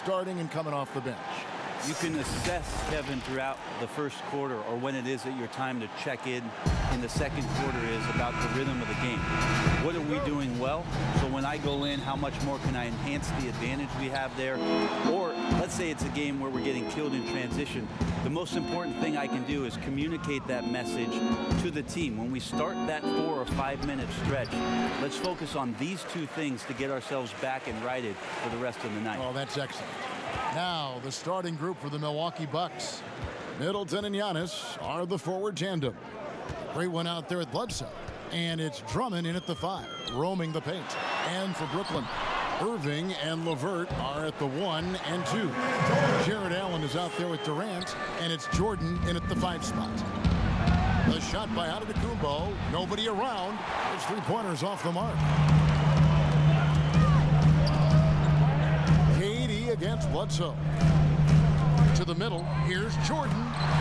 starting and coming off the bench. You can assess Kevin throughout the first quarter, or when it is that your time to check in the second quarter is about the rhythm of the game. What are we doing well? So when I go in, how much more can I enhance the advantage we have there? Or let's say it's a game where we're getting killed in transition. The most important thing I can do is communicate that message to the team. When we start that 4 or 5 minute stretch, let's focus on these two things to get ourselves back and righted for the rest of the night. Oh, that's excellent. Now, the starting group for the Milwaukee Bucks. Middleton and Giannis are the forward tandem. Great one out there at Bledsoe. And it's Drummond in at the 5, roaming the paint. And for Brooklyn, Irving and LeVert are at the 1 and 2. Jared Allen is out there with Durant, and it's Jordan in at the 5 spot. The shot by Antetokounmpo. Nobody around. His three-pointers off the mark. Against Bledsoe. To the middle. Here's Jordan.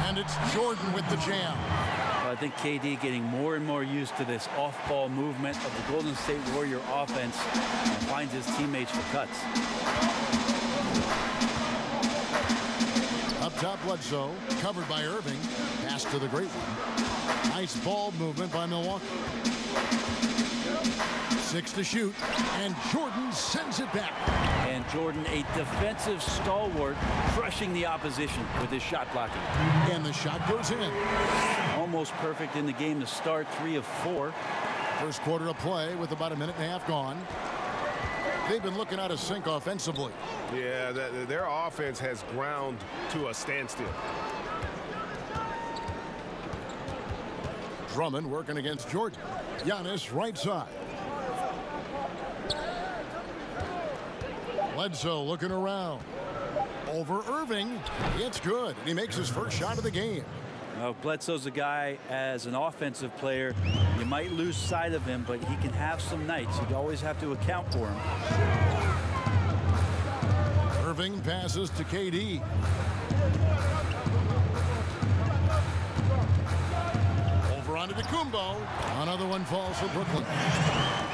And it's Jordan with the jam. Well, I think KD getting more and more used to this off-ball movement of the Golden State Warrior offense and finds his teammates for cuts. Up top, Bledsoe. Covered by Irving. Pass to the great one. Nice ball movement by Milwaukee. 6 to shoot. And Jordan sends it back. And Jordan, a defensive stalwart, crushing the opposition with his shot blocking. And the shot goes in. Almost perfect in the game to start, 3 of 4. First quarter of play with about a minute and a half gone. They've been looking out of sync offensively. Yeah, their offense has ground to a standstill. Drummond working against Jordan. Giannis right side. Bledsoe looking around. Over Irving. It's good. He makes his first shot of the game. Well, Bledsoe's a guy, as an offensive player, you might lose sight of him, but he can have some nights. You always have to account for him. Irving passes to KD. Over onto Antetokounmpo. Another one falls for Brooklyn.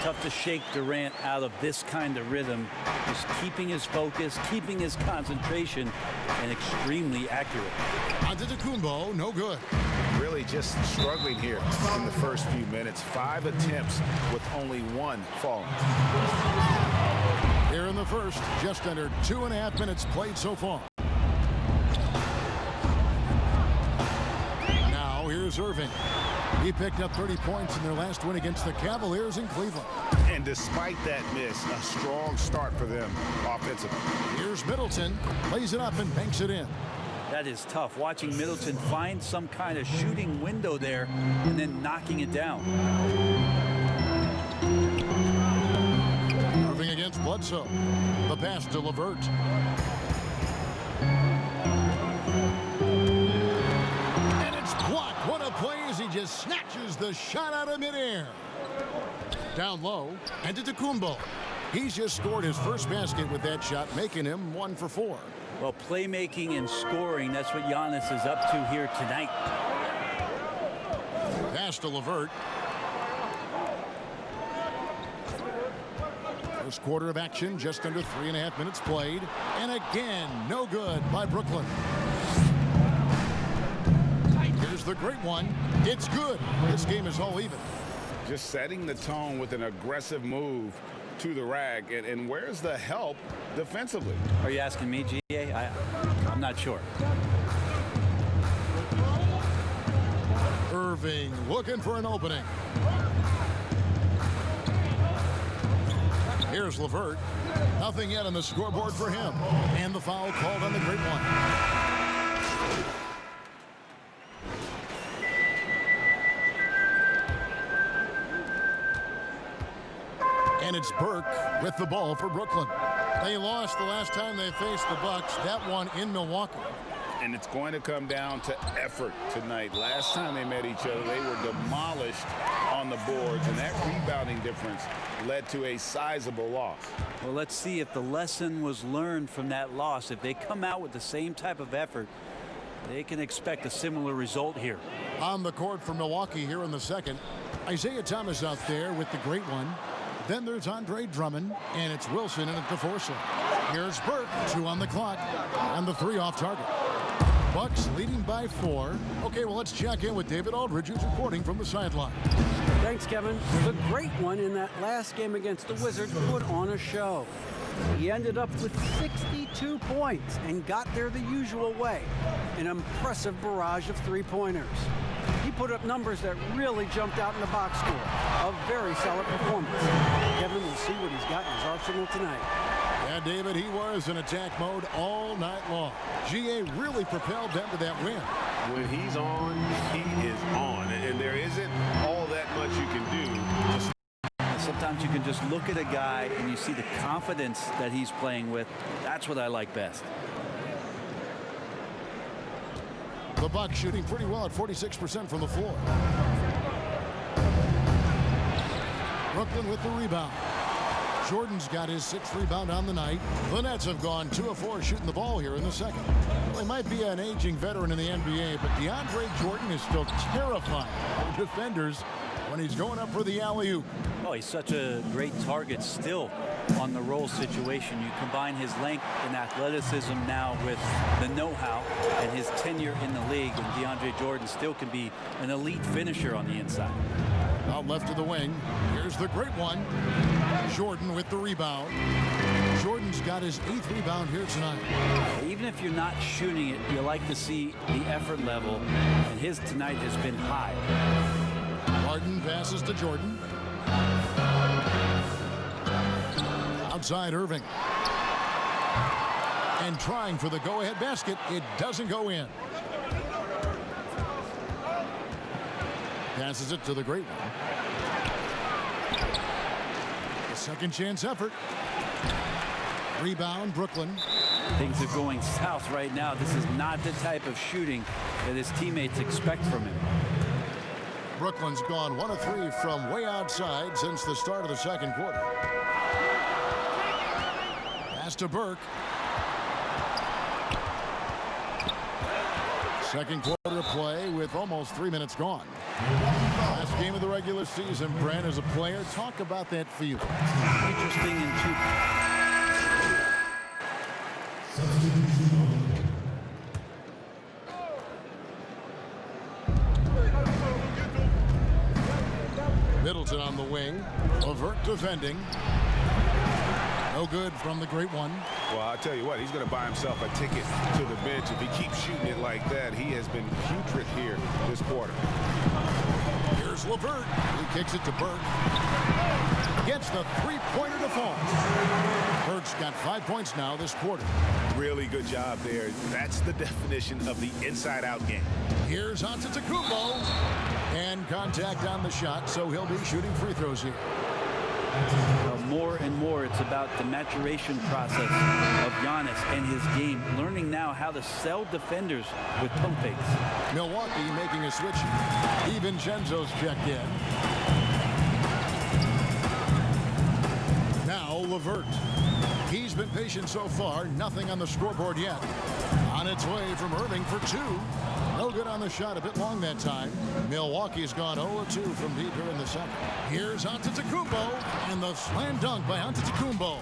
Tough to shake Durant out of this kind of rhythm. Just keeping his focus, keeping his concentration, and extremely accurate. Antetokounmpo, no good. Really just struggling here in the first few minutes. 5 attempts with only 1 falling. Here in the first, just under 2.5 minutes played so far. Now here's Irving. He picked up 30 points in their last win against the Cavaliers in Cleveland. And despite that miss, a strong start for them offensively. Here's Middleton. Lays it up and banks it in. That is tough. Watching Middleton find some kind of shooting window there and then knocking it down. Irving against Bledsoe. The pass to LeVert. And it's blocked. What a play as he just snatches the shot out of midair. Down low, and Antetokounmpo. He's just scored his first basket with that shot, making him 1 for 4. Well, playmaking and scoring, that's what Giannis is up to here tonight. Pass to LeVert. First quarter of action, just under 3.5 minutes played. And again, no good by Brooklyn. Here's the great one. It's good. This game is all even. Just setting the tone with an aggressive move to the rack. And where's the help defensively? Are you asking me, GA? I'm not sure. Irving looking for an opening. Here's LeVert. Nothing yet on the scoreboard for him. And the foul called on the great one. And it's Burke with the ball for Brooklyn. They lost the last time they faced the Bucks. That one in Milwaukee. And it's going to come down to effort tonight. Last time they met each other, they were demolished on the boards, and that rebounding difference led to a sizable loss. Well, let's see if the lesson was learned from that loss. If they come out with the same type of effort, they can expect a similar result here. On the court for Milwaukee here in the second, Isaiah Thomas out there with the great one. Then there's Andre Drummond, and it's Wilson in at the 4 slot. Here's Burke, 2 on the clock, and the 3 off target. Bucks leading by 4. Okay, well, let's check in with David Aldridge, who's reporting from the sideline. Thanks, Kevin. The great one in that last game against the Wizards put on a show. He ended up with 62 points and got there the usual way. An impressive barrage of three-pointers. He put up numbers that really jumped out in the box score. A very solid performance. Kevin will see what he's got in his arsenal tonight. Yeah, David, he was in attack mode all night long. GA really propelled them to that win. When he's on, he is on. And there isn't all that much you can do. Sometimes you can just look at a guy and you see the confidence that he's playing with. That's what I like best. The Bucks shooting pretty well at 46% from the floor. Brooklyn with the rebound. Jordan's got his 6th rebound on the night. The Nets have gone 2 of 4 shooting the ball here in the second. Well, he might be an aging veteran in the NBA, but DeAndre Jordan is still terrifying for defenders when he's going up for the alley-oop. Oh, he's such a great target still on the roll situation. You combine his length and athleticism now with the know-how and his tenure in the league, and DeAndre Jordan still can be an elite finisher on the inside. Out left of the wing, here's the great one. Jordan with the rebound. Jordan's got his 8th rebound here tonight. Even if you're not shooting it, you like to see the effort level, and his tonight has been high. Harden passes to Jordan. Outside Irving. And trying for the go-ahead basket. It doesn't go in. Passes it to the great one. A second chance effort. Rebound, Brooklyn. Things are going south right now. This is not the type of shooting that his teammates expect from him. Brooklyn's gone 1 of 3 from way outside since the start of the second quarter. Pass to Burke. Second quarter play with almost 3 minutes gone. Last game of the regular season, Brent, as a player, talk about that feel. Interesting in two. Middleton on the wing. Levert defending. No good from the great one. Well, I'll tell you what, he's going to buy himself a ticket to the bench. If he keeps shooting it like that, he has been putrid here this quarter. Here's Levert. He kicks it to Burke. Gets the three-pointer to fall. Burke's got 5 points now this quarter. Really good job there. That's the definition of the inside-out game. Here's Antetokounmpo. And contact on the shot, so he'll be shooting free throws here. More and more, it's about the maturation process of Giannis and his game, learning now how to sell defenders with pump fakes. Milwaukee making a switch. DiVincenzo's checked in. Now Levert. He's been patient so far. Nothing on the scoreboard yet. On its way from Irving for 2. No good on the shot, a bit long that time. Milwaukee's gone 0-2 from deep here in the second. Here's Antetokounmpo, and the slam dunk by Antetokounmpo.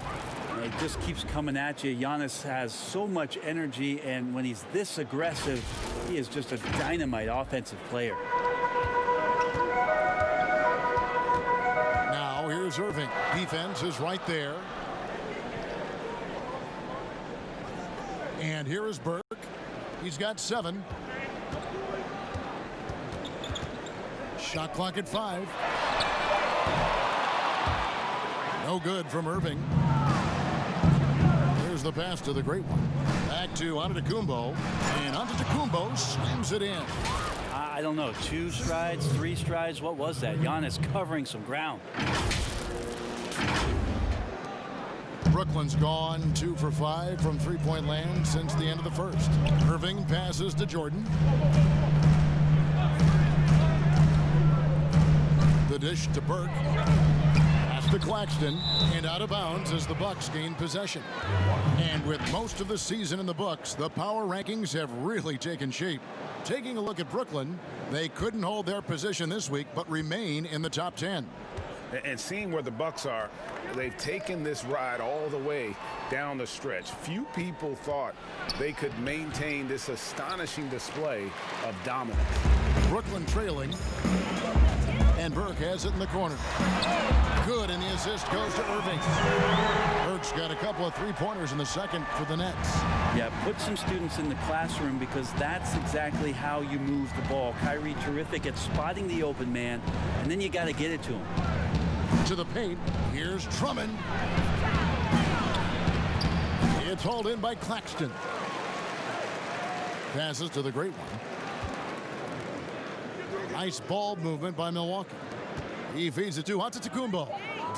It just keeps coming at you. Giannis has so much energy, and when he's this aggressive, he is just a dynamite offensive player. Now here's Irving. Defense is right there. And here is Burke. He's got 7. Shot clock at 5. No good from Irving. Here's the pass to the great one. Back to Antetokounmpo. And Antetokounmpo slams it in. I don't know, 2 strides, 3 strides. What was that? Giannis covering some ground. Brooklyn's gone 2 for 5 from three-point land since the end of the first. Irving passes to Jordan. The dish to Burke. Pass to Claxton. And out of bounds as the Bucks gain possession. And with most of the season in the books, the power rankings have really taken shape. Taking a look at Brooklyn, they couldn't hold their position this week, but remain in the top 10. And seeing where the Bucks are, they've taken this ride all the way down the stretch. Few people thought they could maintain this astonishing display of dominance. Brooklyn trailing. And Burke has it in the corner. Good, and the assist goes to Irving. Burke's got a couple of three-pointers in the second for the Nets. Yeah, put some students in the classroom because that's exactly how you move the ball. Kyrie terrific at spotting the open man, and then you got to get it to him. To the paint, here's Drummond. It's hauled in by Claxton. Passes to the great one. Nice ball movement by Milwaukee. He feeds it to Antetokounmpo.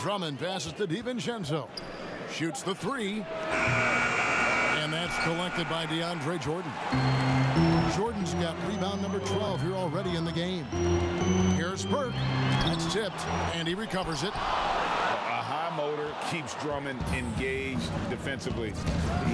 Drummond passes to DiVincenzo. Shoots the three. And that's collected by DeAndre Jordan. Jordan's got rebound number 12 here already in the game. Here's Burke. That's tipped, and he recovers it. A high motor keeps Drummond engaged defensively.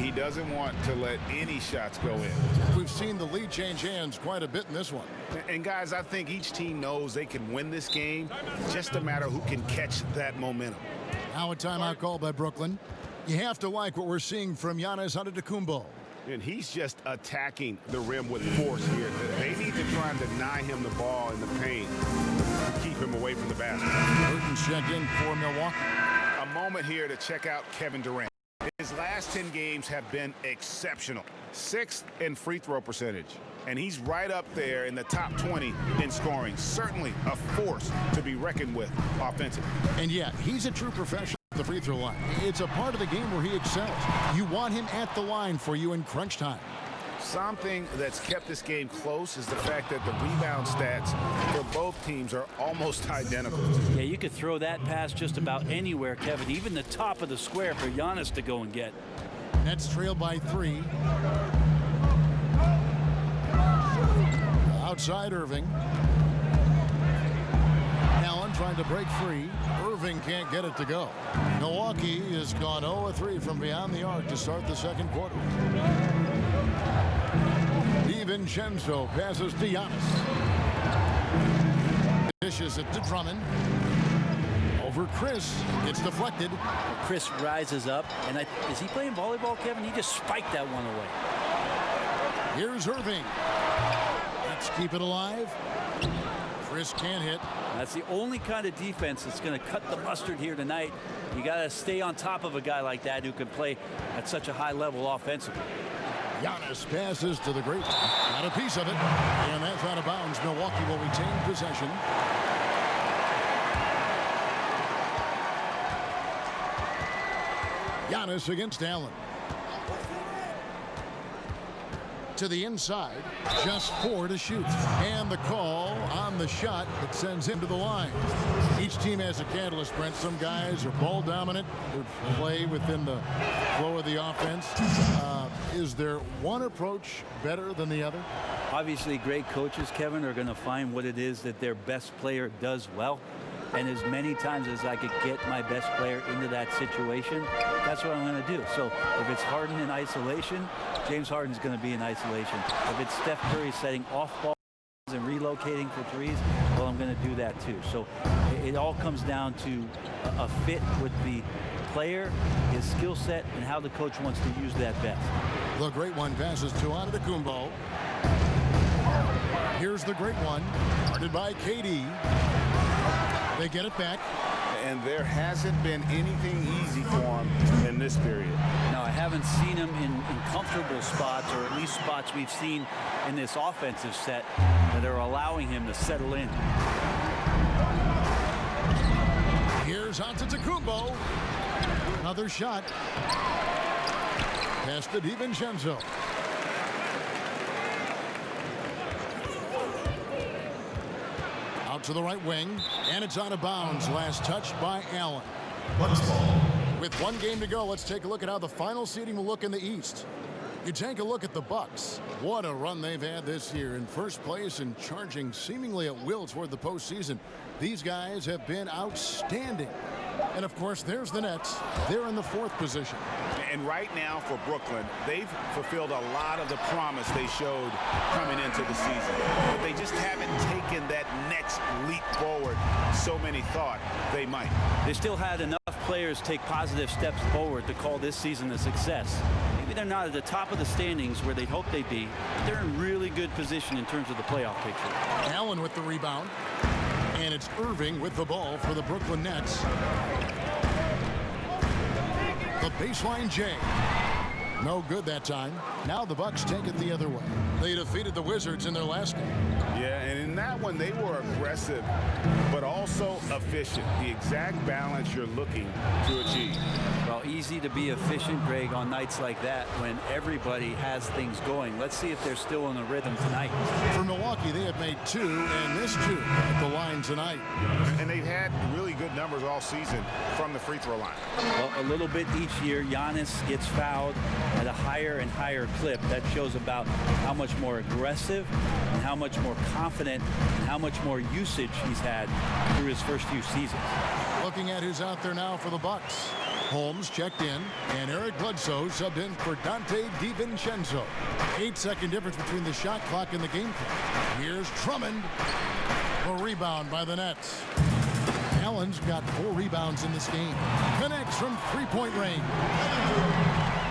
He doesn't want to let any shots go in. We've seen the lead change hands quite a bit in this one. And guys, I think each team knows they can win this game. Just a matter who can catch that momentum. Now a timeout call by Brooklyn. You have to like what we're seeing from Giannis Antetokounmpo. And he's just attacking the rim with force here. They need to try and deny him the ball in the paint to keep him away from the basket. Burton's checked in for Milwaukee. A moment here to check out Kevin Durant. His last 10 games have been exceptional. 6th in free throw percentage. And he's right up there in the top 20 in scoring. Certainly a force to be reckoned with offensively. And yeah, he's a true professional at the free throw line. It's a part of the game where he excels. You want him at the line for you in crunch time. Something that's kept this game close is the fact that the rebound stats for both teams are almost identical. Yeah, you could throw that pass just about anywhere, Kevin, even the top of the square for Giannis to go and get. Nets trail by 3. Outside Irving. Allen trying to break free. Irving can't get it to go. Milwaukee has gone 0-3 from beyond the arc to start the second quarter. DiVincenzo passes to Giannis. Dishes it to Drummond. Over Chris. It's deflected. Chris rises up, and is he playing volleyball, Kevin? He just spiked that one away. Here's Irving. Let's keep it alive. Chris can't hit. That's the only kind of defense that's going to cut the mustard here tonight. You got to stay on top of a guy like that who can play at such a high level offensively. Giannis passes to the great one. Got a piece of it. And that's out of bounds. Milwaukee will retain possession. Giannis against Allen. To the inside, just 4 to shoot. And the call on the shot that sends him to the line. Each team has a catalyst, Brent. Some guys are ball dominant. They play within the flow of the offense. Is there one approach better than the other? Obviously, great coaches, Kevin, are going to find what it is that their best player does well. And as many times as I could get my best player into that situation, that's what I'm going to do. So if it's Harden in isolation, James Harden's going to be in isolation. If it's Steph Curry setting off balls and relocating for threes, well, I'm going to do that too. So it all comes down to a fit with the player, his skill set, and how the coach wants to use that best. The great one passes to Antetokounmpo. Here's the great one, guarded by KD. They get it back. And there hasn't been anything easy for him in this period. No, I haven't seen him in comfortable spots, or at least spots we've seen in this offensive set that are allowing him to settle in. Here's Antetokounmpo. Another shot. Pass to DiVincenzo. Out to the right wing, and it's out of bounds. Last touch by Allen. With one game to go, let's take a look at how the final seeding will look in the East. You take a look at the Bucks. What a run they've had this year, in first place and charging seemingly at will toward the postseason. These guys have been outstanding. And of course, there's the Nets. They're in the 4th position. And right now for Brooklyn, they've fulfilled a lot of the promise they showed coming into the season. But they just haven't taken that next leap forward so many thought they might. They still had enough players take positive steps forward to call this season a success. Maybe they're not at the top of the standings where they'd hope they'd be, but they're in really good position in terms of the playoff picture. Allen with the rebound. And it's Irving with the ball for the Brooklyn Nets. The baseline J. No good that time. Now the Bucks take it the other way. They defeated the Wizards in their last game. Yeah, and in that one, they were aggressive, but also efficient. The exact balance you're looking to achieve. Well, easy to be efficient, Greg, on nights like that when everybody has things going. Let's see if they're still in the rhythm tonight. For Milwaukee, they have made 2 and missed 2 at the line tonight. And they've had really good numbers all season from the free throw line. Well, a little bit each year, Giannis gets fouled at a higher and higher clip. That shows about how much more aggressive and how much more confident and how much more usage he's had through his first few seasons. Looking at who's out there now for the Bucks. Holmes checked in, and Eric Bledsoe subbed in for Dante DiVincenzo. 8-second difference between the shot clock and the game clock. Here's Drummond. A rebound by the Nets. Allen's got 4 rebounds in this game. Connects from three-point range.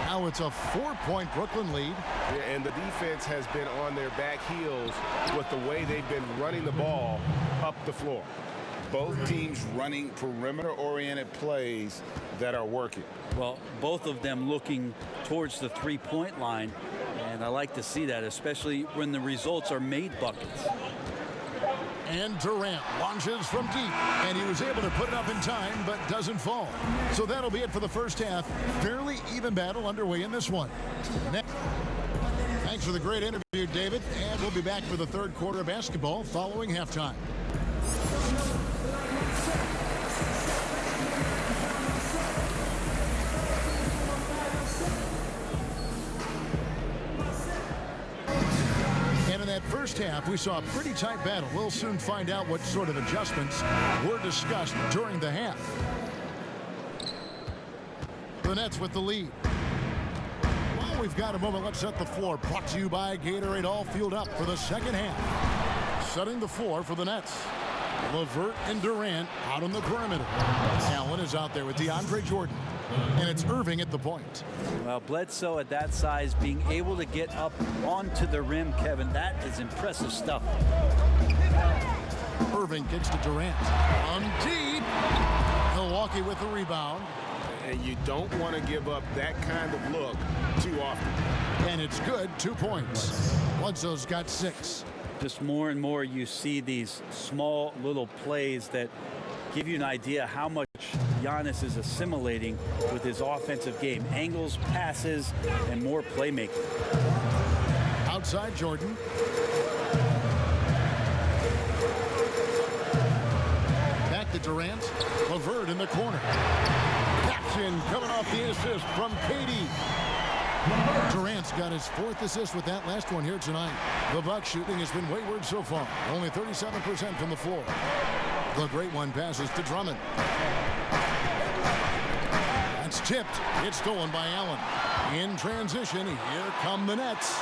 Now it's a 4-point Brooklyn lead. Yeah, and the defense has been on their back heels with the way they've been running the ball up the floor. Both teams running perimeter-oriented plays that are working. Well, both of them looking towards the three-point line, and I like to see that, especially when the results are made buckets. And Durant launches from deep, and he was able to put it up in time, but doesn't fall. So that'll be it for the first half. Fairly even battle underway in this one. Thanks for the great interview, David, and we'll be back for the third quarter of basketball following halftime. That first half, we saw a pretty tight battle. We'll soon find out what sort of adjustments were discussed during the half. The Nets with the lead. While we've got a moment, let's set the floor. Brought to you by Gatorade, all fueled up for the second half. Setting the floor for the Nets. LeVert and Durant out on the perimeter. Allen is out there with DeAndre Jordan. And it's Irving at the point. Well, Bledsoe at that size being able to get up onto the rim, Kevin, that is impressive stuff. Irving kicks to Durant. On deep. Milwaukee with the rebound. And you don't want to give up that kind of look too often. And it's good. 2 points. Bledsoe's got 6. Just more and more you see these small little plays that give you an idea how much Giannis is assimilating with his offensive game. Angles, passes, and more playmaking. Outside Jordan. Back to Durant. LeVert in the corner. Jackson coming off the assist from KD. Durant's got his 4th assist with that last one here tonight. The Bucks shooting has been wayward so far. Only 37% from the floor. The great one passes to Drummond. That's tipped. It's stolen by Allen. In transition, here come the Nets.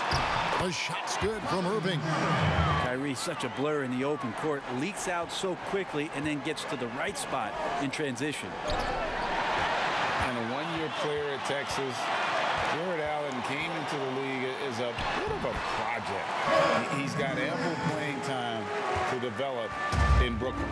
The shot's good from Irving. Kyrie, such a blur in the open court, leaks out so quickly and then gets to the right spot in transition. And a one-year player at Texas, Jared Allen came into the league as a bit of a project. He's got ample playing time to develop in Brooklyn.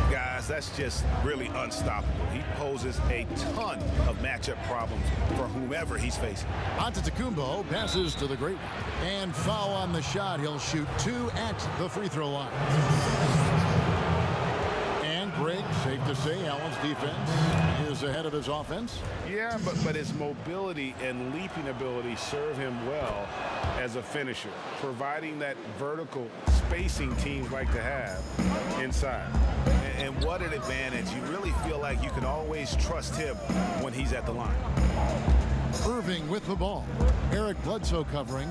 Guys, that's just really unstoppable. He poses a ton of matchup problems for whomever he's facing. Antetokounmpo passes to the great one. And foul on the shot. He'll shoot 2 at the free throw line. And Greg, safe to say Allen's defense is ahead of his offense. Yeah, but his mobility and leaping ability serve him well as a finisher, providing that vertical spacing teams like to have inside. And what an advantage. You really feel like you can always trust him when he's at the line. Irving with the ball. Eric Bledsoe covering.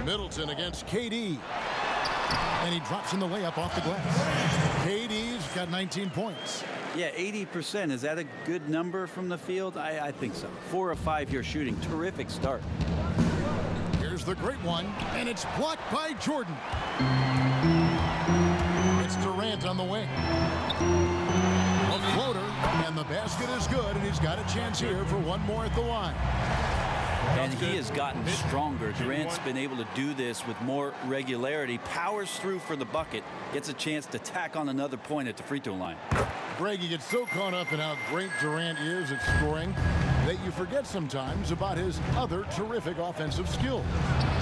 Middleton against KD. And he drops in the layup off the glass. KD's got 19 points. Yeah, 80%. Is that a good number from the field? I think so. 4 of 5 here shooting. Terrific start. Here's the great one, and it's blocked by Jordan. It's Durant on the wing. A floater, and the basket is good, and he's got a chance here for one more at the line. And he has gotten stronger. Durant's been able to do this with more regularity. Powers through for the bucket. Gets a chance to tack on another point at the free throw line. Greg, you get so caught up in how great Durant is at scoring that you forget sometimes about his other terrific offensive skills.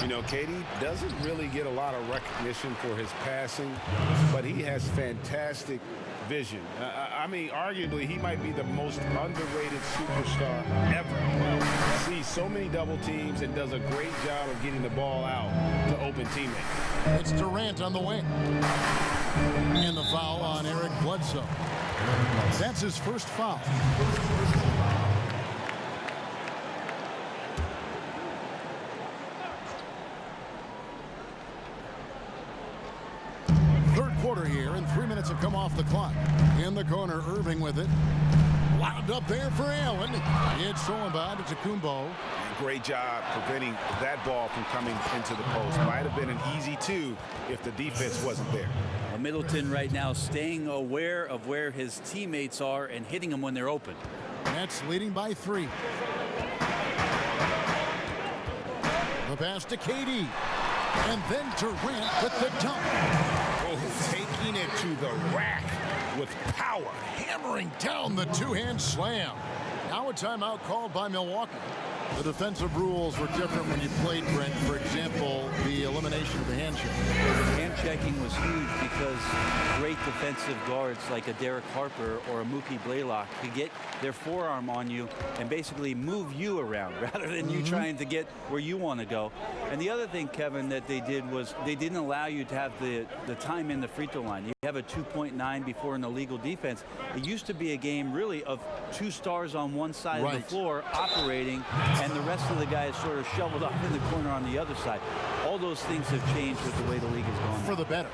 You know, KD doesn't really get a lot of recognition for his passing, but he has fantastic vision. I mean, arguably, he might be the most underrated superstar ever. Sees so many double teams and does a great job of getting the ball out to open teammates. It's Durant on the wing. And the foul on Eric Bledsoe. That's his first foul. Third quarter here, and 3 minutes have come off the clock. In the corner, Irving with it. Wound up there for Allen. It's thrown by to Kumbo. Great job preventing that ball from coming into the post. Might have been an easy 2 if the defense wasn't there. Well, Middleton right now staying aware of where his teammates are and hitting them when they're open. Nets leading by 3. The pass to KD. And then Durant with the dunk. Oh, taking it to the rack with power. Hammering down the two-hand slam. Now a timeout called by Milwaukee. The defensive rules were different when you played, Brent. For example, the elimination of the hand check. Hand checking was huge because great defensive guards like a Derek Harper or a Mookie Blaylock could get their forearm on you and basically move you around rather than you trying to get where you want to go. And the other thing, Kevin, that they did was they didn't allow you to have the time in the free throw line. You have a 2.9 before in the legal defense. It used to be a game really of 2 stars on one side of the floor operating, and the rest of the guys sort of shoveled up in the corner on the other side. All those things have changed with the way the league is going. For the better.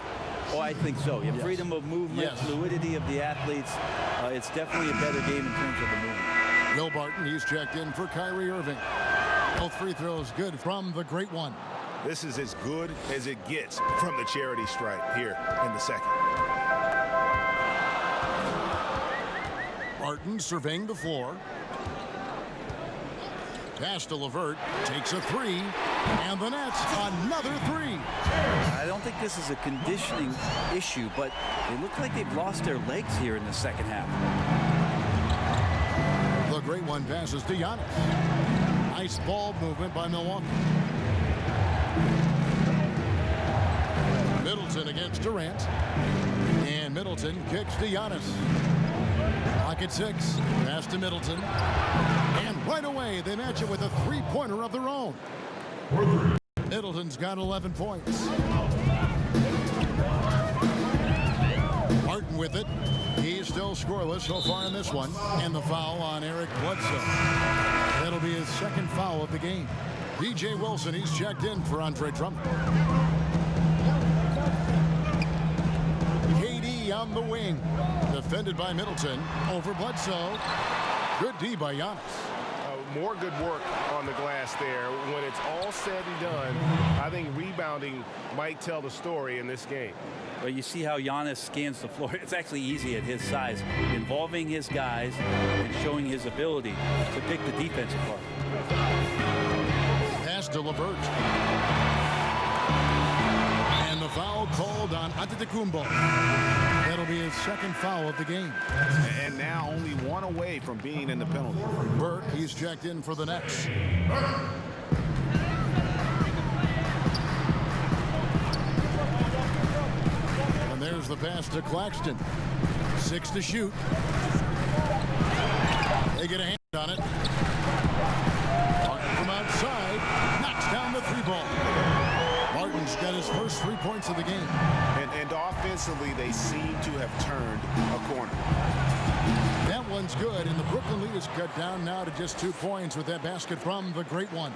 Oh, I think so. You have freedom of movement, fluidity of the athletes. It's definitely a better game in terms of the movement. Will Barton, he's checked in for Kyrie Irving. Both free throws good from the great one. This is as good as it gets from the charity stripe here in the second. Barton surveying the floor. Pass to LeVert, takes a 3, and the Nets another 3. I don't think this is a conditioning issue, but they look like they've lost their legs here in the second half. The great one passes to Giannis. Nice ball movement by Milwaukee. Middleton against Durant. And Middleton kicks to Giannis. Clock at 6. Pass to Middleton. And right away, they match it with a three-pointer of their own. Middleton's got 11 points. Martin with it. He's still scoreless so far in this one. And the foul on Eric Bledsoe. That'll be his second foul of the game. DJ Wilson, he's checked in for Andre Drummond. KD on the wing. Defended by Middleton. Over Bledsoe. Good D by Giannis. More good work on the glass there. When it's all said and done, I think rebounding might tell the story in this game. But you see how Giannis scans the floor. It's actually easy at his size, involving his guys and showing his ability to pick the defense apart. Pass to LeVert. And the foul called on Antetokounmpo. That'll be his second foul of the game. And now only one away from being in the penalty. Burke, he's checked in for the Nets. And there's the pass to Claxton. 6 to shoot. They get a hand on it. Martin from outside knocks down the 3-ball. Martin's got his first 3 points of the game. And offensively, they seem to have turned a corner. That one's good, and the Brooklyn lead is cut down now to just 2 points with that basket from the great one.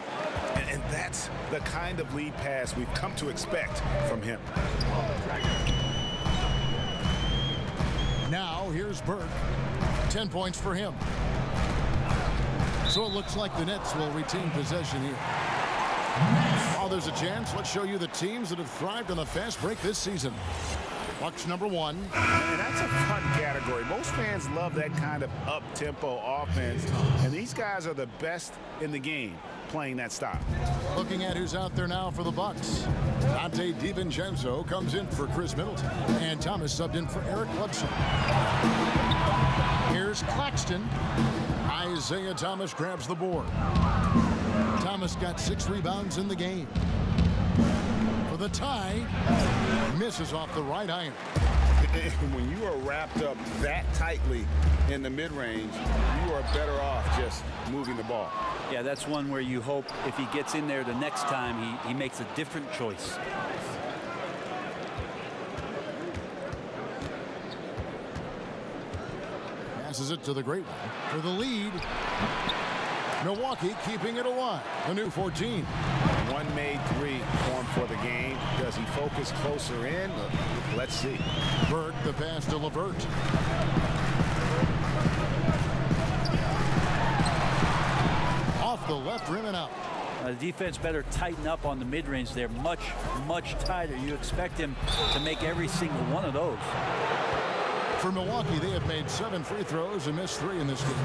And that's the kind of lead pass we've come to expect from him. Now Now here's Burke. 10 points for him. So it looks like the Nets will retain possession here. While there's a chance, let's show you the teams that have thrived on the fast break this season. Bucks number 1. And that's a fun category. Most fans love that kind of up-tempo offense, and these guys are the best in the game playing that style. Looking at who's out there now for the Bucks. Dante DiVincenzo comes in for Chris Middleton, and Thomas subbed in for Eric Bledsoe. Here's Claxton. Isaiah Thomas grabs the board. Thomas got 6 rebounds in the game. For the tie, misses off the right iron. When you are wrapped up that tightly in the mid-range, you are better off just moving the ball. Yeah, that's one where you hope if he gets in there the next time, he makes a different choice. Passes it to the great one for the lead. Milwaukee keeping it alive. A new 14. One made 3 formed for the game. Does he focus closer in? Let's see. Burke, the pass to LeVert. Off the left rim and out. The defense better tighten up on the mid-range there. Much, much tighter. You expect him to make every single one of those. For Milwaukee, they have made 7 free throws and missed 3 in this game.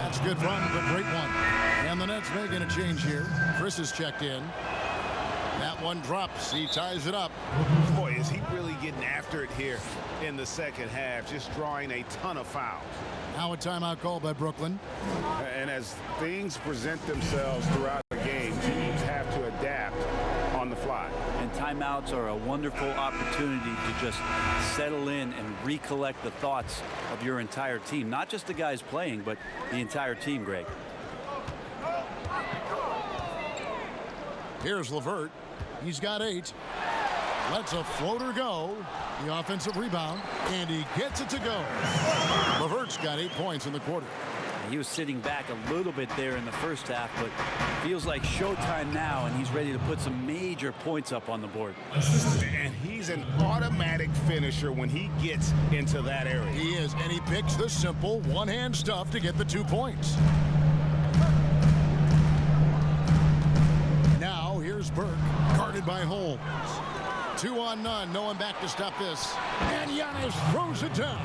That's good run, but great one. And the Nets making a change here. Chris is checked in. That one drops. He ties it up. Boy, is he really getting after it here in the second half, just drawing a ton of fouls. Now a timeout call by Brooklyn. And as things present themselves throughout the game, teams have to adapt on the fly. And timeouts are a wonderful opportunity to just settle in and recollect the thoughts of your entire team. Not just the guys playing, but the entire team, Greg. Here's LeVert. He's got 8. Lets a floater go. The offensive rebound, and he gets it to go. LeVert's got 8 points in the quarter. He was sitting back a little bit there in the first half, but feels like showtime now, and he's ready to put some major points up on the board. And he's an automatic finisher when he gets into that area. He is, and he picks the simple one-hand stuff to get the 2 points. Now here's Burke, guarded by Holmes. 2 on none, no one back to stop this. And Giannis throws it down.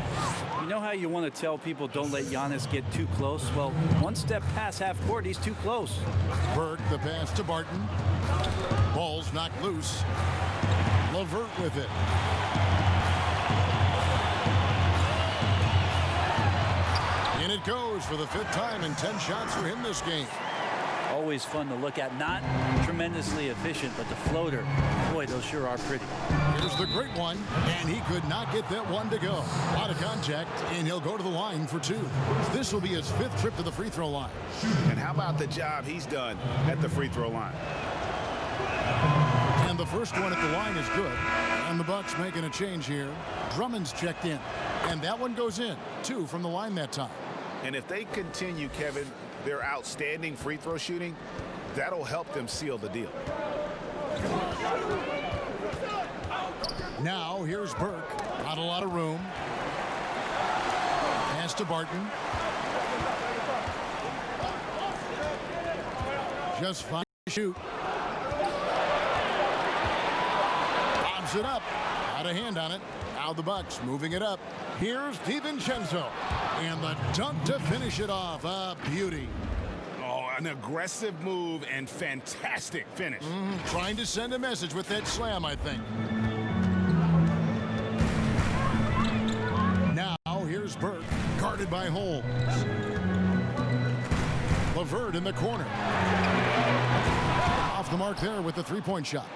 You know how you want to tell people don't let Giannis get too close? Well, one step past half court, he's too close. Burke, the pass to Barton. Ball's knocked loose. LeVert with it. And it goes for the 5th time and 10 shots for him this game. Always fun to look at. Not tremendously efficient, but the floater, boy, those sure are pretty. Here's the great one, and he could not get that one to go. Out of contact, and he'll go to the line for 2. This will be his 5th trip to the free throw line. And how about the job he's done at the free throw line? And the first one at the line is good. And the Bucks making a change here. Drummond's checked in, and that one goes in. 2 from the line that time. And if they continue, Kevin, their outstanding free throw shooting, that'll help them seal the deal. Now here's Burke. Not a lot of room. Pass to Barton. Just fine to shoot. Bobs it up. Out of hand on it. Now the Bucks moving it up. Here's DiVincenzo. And the dunk to finish it off. A beauty. Oh, an aggressive move and fantastic finish. Trying to send a message with that slam, I think. Now here's Burke, guarded by Holmes. LeVert in the corner. Off the mark there with the 3-point shot.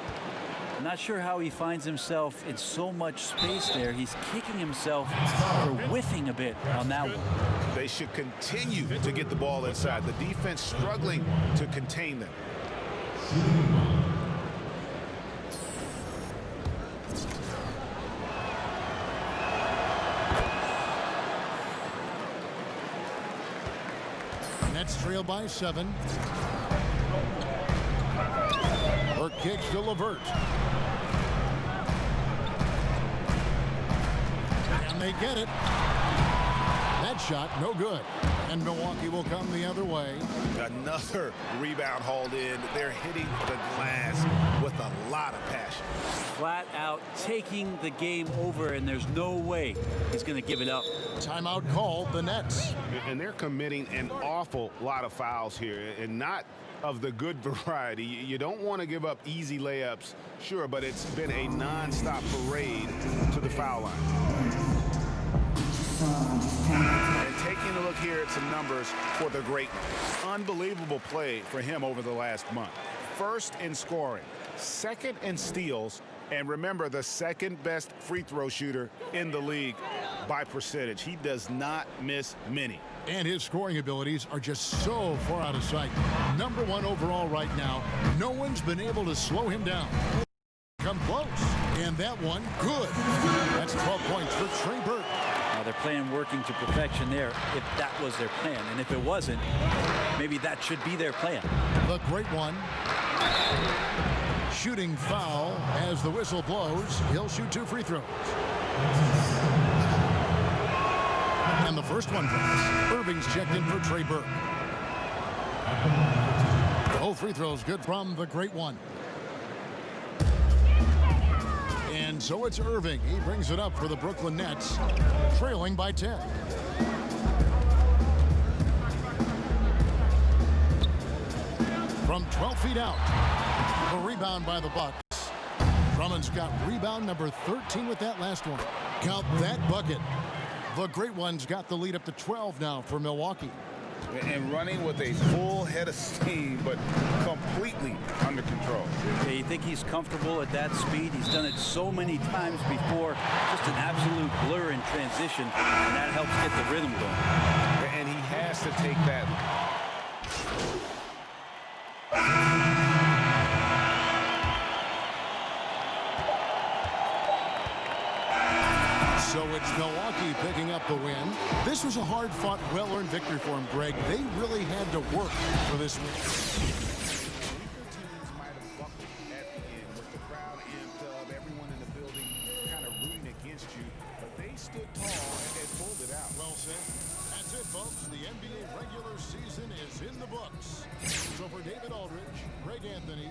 I'm not sure how he finds himself in so much space there. He's kicking himself for whiffing a bit on that one. They should continue to get the ball inside. The defense struggling to contain them. Nets trail by 7. Burke kicks to LeVert. And they get it. That shot, no good. And Milwaukee will come the other way. Another rebound hauled in. They're hitting the glass with a lot of passion. Flat out taking the game over, and there's no way he's going to give it up. Timeout called, the Nets. And they're committing an awful lot of fouls here, and not of the good variety. You don't want to give up easy layups, sure, but it's been a non-stop parade to the foul line. And taking a look here at some numbers for the great one. Unbelievable play for him over the last month. First in scoring, second in steals, and remember, the second best free throw shooter in the league by percentage. He does not miss many. And his scoring abilities are just so far out of sight. Number 1 overall right now. No one's been able to slow him down. Come close. And that one, good. That's 12 points for Trey Burke. They're playing working to perfection there if that was their plan. And if it wasn't, maybe that should be their plan. The great one. Shooting foul as the whistle blows. He'll shoot 2 free throws. And the first one drops. Irving's checked in for Trey Burke. Both free throws good from the great one. And so it's Irving. He brings it up for the Brooklyn Nets, trailing by 10. From 12 feet out, the rebound by the Bucks. Drummond's got rebound number 13 with that last one. Count that bucket. The great one's got the lead up to 12 now for Milwaukee. And running with a full head of steam, but completely under control. Yeah, you think he's comfortable at that speed? He's done it so many times before. Just an absolute blur in transition, and that helps get the rhythm going. And he has to take that. So it's Milwaukee picking up the win. This was a hard-fought, well-earned victory for him, Greg. They really had to work for this win. Weaker teams might have buckled at the end with the crowd amped up, everyone in the building kind of rooting against you, but they stood tall and they pulled it out. Well said. That's it, folks. The NBA regular season is in the books. So for David Aldridge, Greg Anthony,